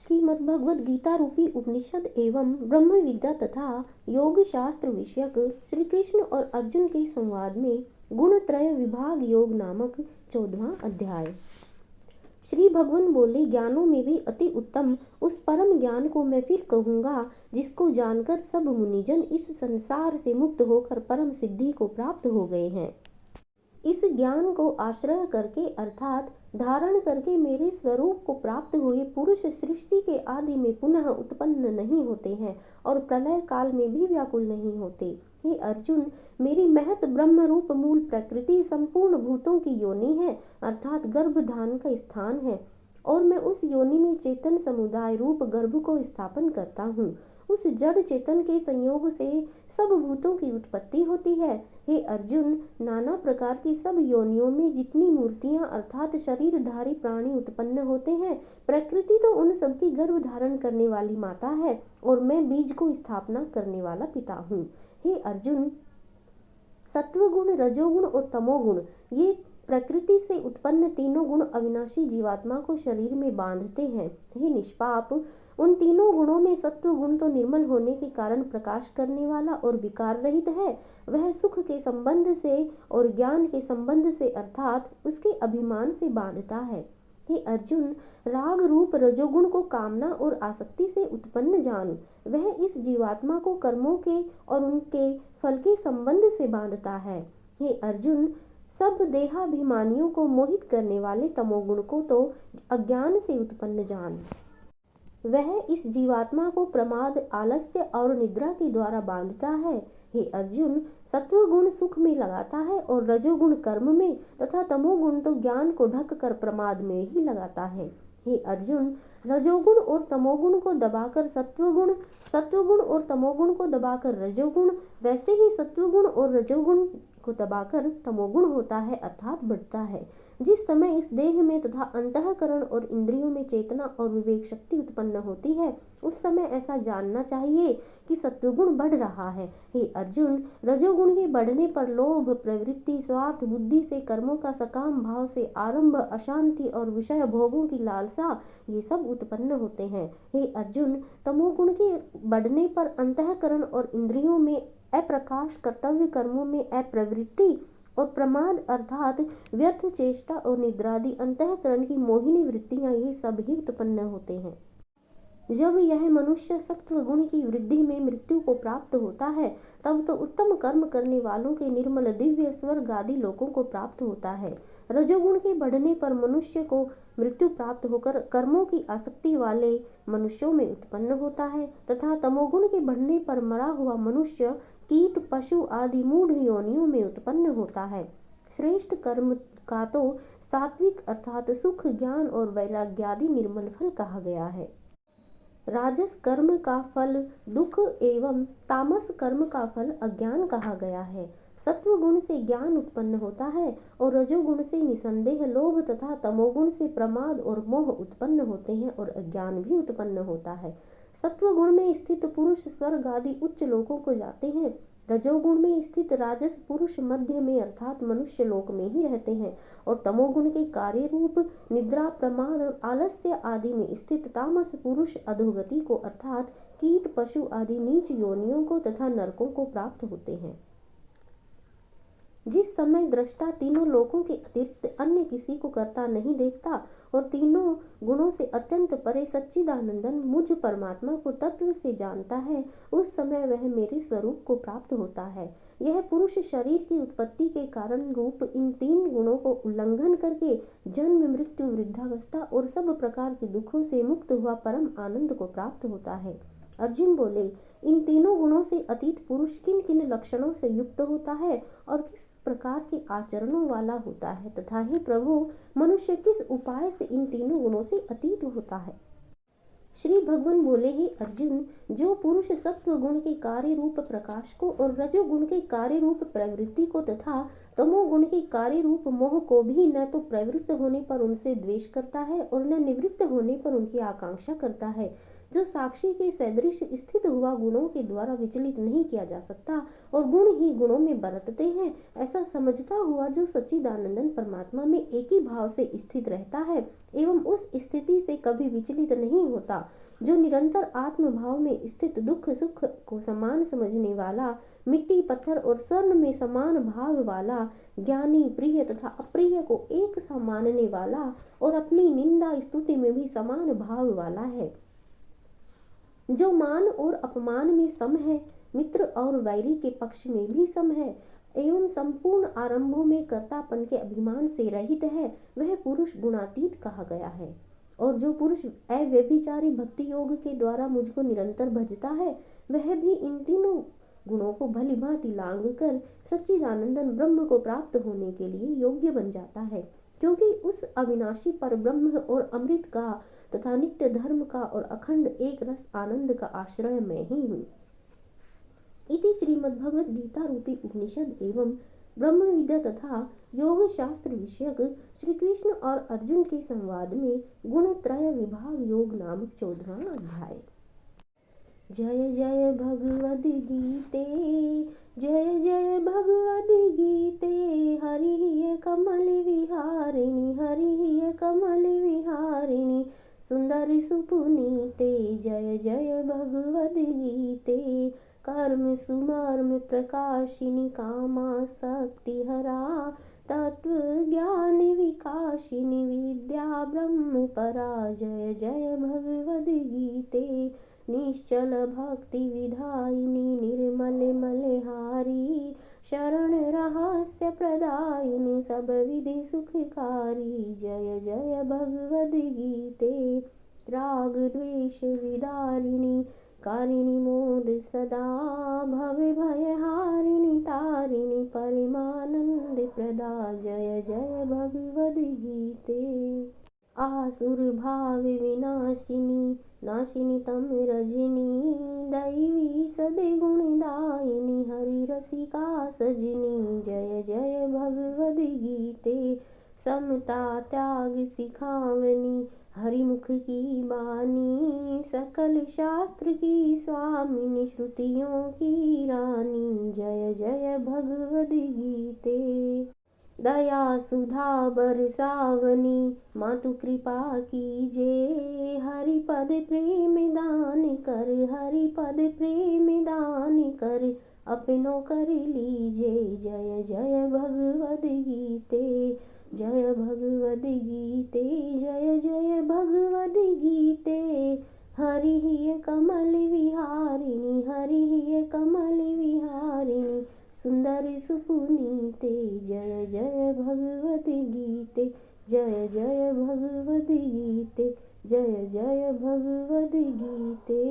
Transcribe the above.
श्रीमद्भगवद गीता रूपी उपनिषद एवं ब्रह्म विद्या तथा योग शास्त्र विषयक श्री कृष्ण और अर्जुन के संवाद में गुणत्रय विभाग योग नामक 14वां अध्याय। श्री भगवान बोले, ज्ञानों में भी अति उत्तम उस परम ज्ञान को मैं फिर कहूँगा जिसको जानकर सब मुनिजन इस संसार से मुक्त होकर परम सिद्धि को प्राप्त हो गए हैं। इस ज्ञान को आश्रय करके अर्थात धारण करके मेरे स्वरूप को प्राप्त हुए पुरुष सृष्टि के आदि में पुनः उत्पन्न नहीं होते हैं और प्रलय काल में भी व्याकुल नहीं होते। हे अर्जुन, मेरी महत ब्रह्म रूप मूल प्रकृति संपूर्ण भूतों की योनि है अर्थात गर्भधान का स्थान है और मैं उस योनि में चेतन समुदाय रूप गर्भ को स्थापन करता हूँ। उस जड़ चेतन के संयोग से सब भूतों की उत्पत्ति होती है। हे अर्जुन, नाना प्रकार की सब योनियों में जितनी मूर्तियां अर्थात शरीरधारी प्राणी उत्पन्न होते हैं, प्रकृति तो उन सबकी गर्भ धारण करने वाली माता है और मैं बीज को स्थापना करने वाला पिता हूँ। हे अर्जुन, सत्वगुण, रजोगुण और तमोगुण ये प्रकृति से उत्पन्न तीनों गुण अविनाशी जीवात्मा को शरीर में बांधते हैं। हे निष्पाप, उन तीनों गुणों में सत्व गुण तो निर्मल होने के कारण प्रकाश करने वाला और विकार रहित है। वह सुख के संबंध से और ज्ञान के संबंध से अर्थात उसके अभिमान से बांधता है। हे अर्जुन, राग रूप रजोगुण को कामना और आसक्ति से उत्पन्न जान। वह इस जीवात्मा को कर्मों के और उनके फल के संबंध से बांधता है। हे अर्जुन, सब देहाभिमानियों को मोहित करने वाले तमोगुण को तो अज्ञान से उत्पन्न जान। वह इस जीवात्मा को प्रमाद, आलस्य और निद्रा के द्वारा बांधता है। हे अर्जुन, सत्वगुण सुख में लगाता है और रजोगुण कर्म में तथा तमोगुण तो ज्ञान को ढक कर प्रमाद में ही लगाता है। हे अर्जुन, रजोगुण और तमोगुण को दबाकर सत्वगुण और तमोगुण को दबाकर रजोगुण, वैसे ही सत्वगुण और रजोगुण को दबाकर तमोगुण होता है अर्थात बढ़ता है। जिस समय इस देह में तथा अंतःकरण और इंद्रियों में चेतना और विवेक शक्ति उत्पन्न होती है, उस समय ऐसा जानना चाहिए कि सत्वगुण बढ़ रहा है। हे अर्जुन, रजोगुण के बढ़ने पर लोभ, प्रवृत्ति, स्वार्थ बुद्धि से कर्मों का सकाम भाव से आरंभ, अशांति और विषय भोगों की लालसा ये सब उत्पन्न होते हैं। हे अर्जुन, तमोगुण के बढ़ने पर अंतःकरण और इंद्रियों में अप्रकाश, कर्तव्य कर्मों में अप्रवृत्ति और प्रमाद अर्थात व्यर्थ चेष्टा और निद्रादि अंतःकरण की मोहिनी वृत्तियां ये सब ही उत्पन्न होते हैं। जब यह मनुष्य सत्व गुण की वृद्धि में मृत्यु को प्राप्त होता है, तब तो उत्तम कर्म करने वालों के निर्मल दिव्य स्वर्ग आदि लोकों को प्राप्त होता है। रजोगुण के बढ़ने पर मनुष्य को मृत्यु प्राप्त होकर कर्मों की आसक्ति वाले मनुष्यों में उत्पन्न होता है तथा तमोगुण के बढ़ने पर मरा हुआ मनुष्य कीट, पशु आदि मूढ़ योनियों में उत्पन्न होता है। श्रेष्ठ कर्म का तो सात्विक अर्थात सुख, ज्ञान और वैराग्यादि निर्मल फल कहा गया है। राजस कर्म का फल दुख एवं तामस कर्म का फल अज्ञान कहा गया है। सत्व गुण से ज्ञान उत्पन्न होता है और रजोगुण से निसंदेह लोभ तथा तमोगुण से प्रमाद और मोह उत्पन्न होते हैं और अज्ञान भी उत्पन्न होता है। सत्व गुण में स्थित पुरुष स्वर्ग आदि उच्च लोकों को जाते हैं। रजोगुण में स्थित राजस पुरुष मध्य में अर्थात मनुष्य लोक में ही रहते हैं और तमोगुण के कार्य रूप निद्रा, प्रमाद और आलस्य आदि में स्थित तामस पुरुष अधोगति को अर्थात कीट, पशु आदि नीच योनियों को तथा नरकों को प्राप्त होते हैं। जिस समय दृष्टा तीनों लोकों के अतिरिक्त अन्य किसी को करता नहीं देखता और तीनों गुणों से अत्यंत परे सच्चिदानंदन मुझ परमात्मा को तत्व से जानता है, उस समय वह मेरे स्वरूप को प्राप्त होता है। यह पुरुष शरीर की उत्पत्ति के कारण रूप इन तीन गुणों को उल्लंघन करके जन्म, मृत्यु, वृद्धावस्था और सब प्रकार के दुखों से मुक्त हुआ परम आनंद को प्राप्त होता है। अर्जुन बोले, इन तीनों गुणों से अतीत पुरुष किन किन लक्षणों से युक्त होता है और किस प्रकार के आचरणों वाला होता है तथा हे प्रभु, मनुष्य किस उपाय से इन तीनों गुणों से अतीत होता है। श्री भगवान बोले, हे अर्जुन, जो पुरुष सत्व गुण के कार्य रूप प्रकाश को और रजोगुण के कार्य रूप प्रवृत्ति को तथा तमोगुण के कार्य रूप मोह को भी न तो प्रवृत्त होने पर उनसे द्वेष करता है और न निवृत्त होने पर उनकी आकांक्षा करता है। जो साक्षी के सदृश स्थित हुआ गुणों के द्वारा विचलित नहीं किया जा सकता और गुण ही गुणों में बरतते हैं, ऐसा समझता हुआ जो सच्चिदानंदन परमात्मा में एक ही भाव से स्थित रहता है एवं उस स्थिति से कभी विचलित नहीं होता, जो निरंतर आत्म भाव में स्थित दुख सुख को समान समझने वाला, मिट्टी पत्थर और स्वर्ण में समान भाव वाला, ज्ञानी प्रिय तथा अप्रिय को एक सा मानने वाला और अपनी निंदा स्तुति में भी समान भाव वाला है, जो मान और अपमान में सम है, मित्र और वैरी के पक्ष में भी सम है एवं संपूर्ण आरंभों में कर्तापन के अभिमान से रहित है, वह पुरुष गुणातीत कहा गया है। और जो पुरुष अव्यभिचारी भक्ति योग के द्वारा मुझको निरंतर भजता है, वह भी इन तीनों गुणों को भली भांति लांघ कर सच्चिदानंदन ब्रह्म को प्राप्त होने के लिए योग्य बन जाता है, क्योंकि उस अविनाशी पर ब्रह्म और अमृत का तथा नित्य धर्म का और अखंड एक रस आनंद का आश्रय मैं ही हूँ। इति श्रीमद्भगवद गीता रूपी उपनिषद एवं ब्रह्म विद्या तथा योग शास्त्र विषयक श्री कृष्ण और अर्जुन के संवाद में गुणत्रय विभाग योग नामक 14वां अध्याय। जय जय भगवद गीते, जय जय भगवद गीते, हरि कमल विहारिणी, हरि कमल विहारिणी, सुंदर सुपुनीते, जय जय भगवद गीते, कर्म सुमर्म प्रकाशिनी, कामासक्ति हरा, तत्व ज्ञान विकाशिनी, विद्या ब्रह्म परा, जय जय भगवद गीते, निश्चल भक्ति विधायिनी, निर्मल मलहारी, शरण रहस्य प्रदायिनी, सब विधि सुखकारी, जय जय भगवद गीते, राग द्वेष विदारिणी, कारिणी मोद सदा, भव भयहारिणी, तारिणी परिमानंद प्रदा, जय जय भगवद गीते, आसुर भाव विनाशिनी, नाशिनी तम रजनी, दैवी सद्गुणदायिनी, हरि रसिका सजनी, जय जय भगवद गीते, समता त्याग सिखावनी, हरिमुख की बानी, सकल शास्त्र की स्वामिनी, श्रुतियों की रानी, जय जय भगवद गीते, दया सुधा बरसावनी, मातु कृपा कीजे, हरिपद प्रेम दान कर, हरिपद प्रेम दान कर, अपनों कर लीजे, जय जय भगवद गीते, जय भगवद गीते, जय जय भगवद गीते, हरि कमल विहारिणी, हरि कमल विहारिणी, सुंदर सुपुनीते, जय जय भगवद गीते, जय जय भगवद गीते, जय जय भगवद गीते।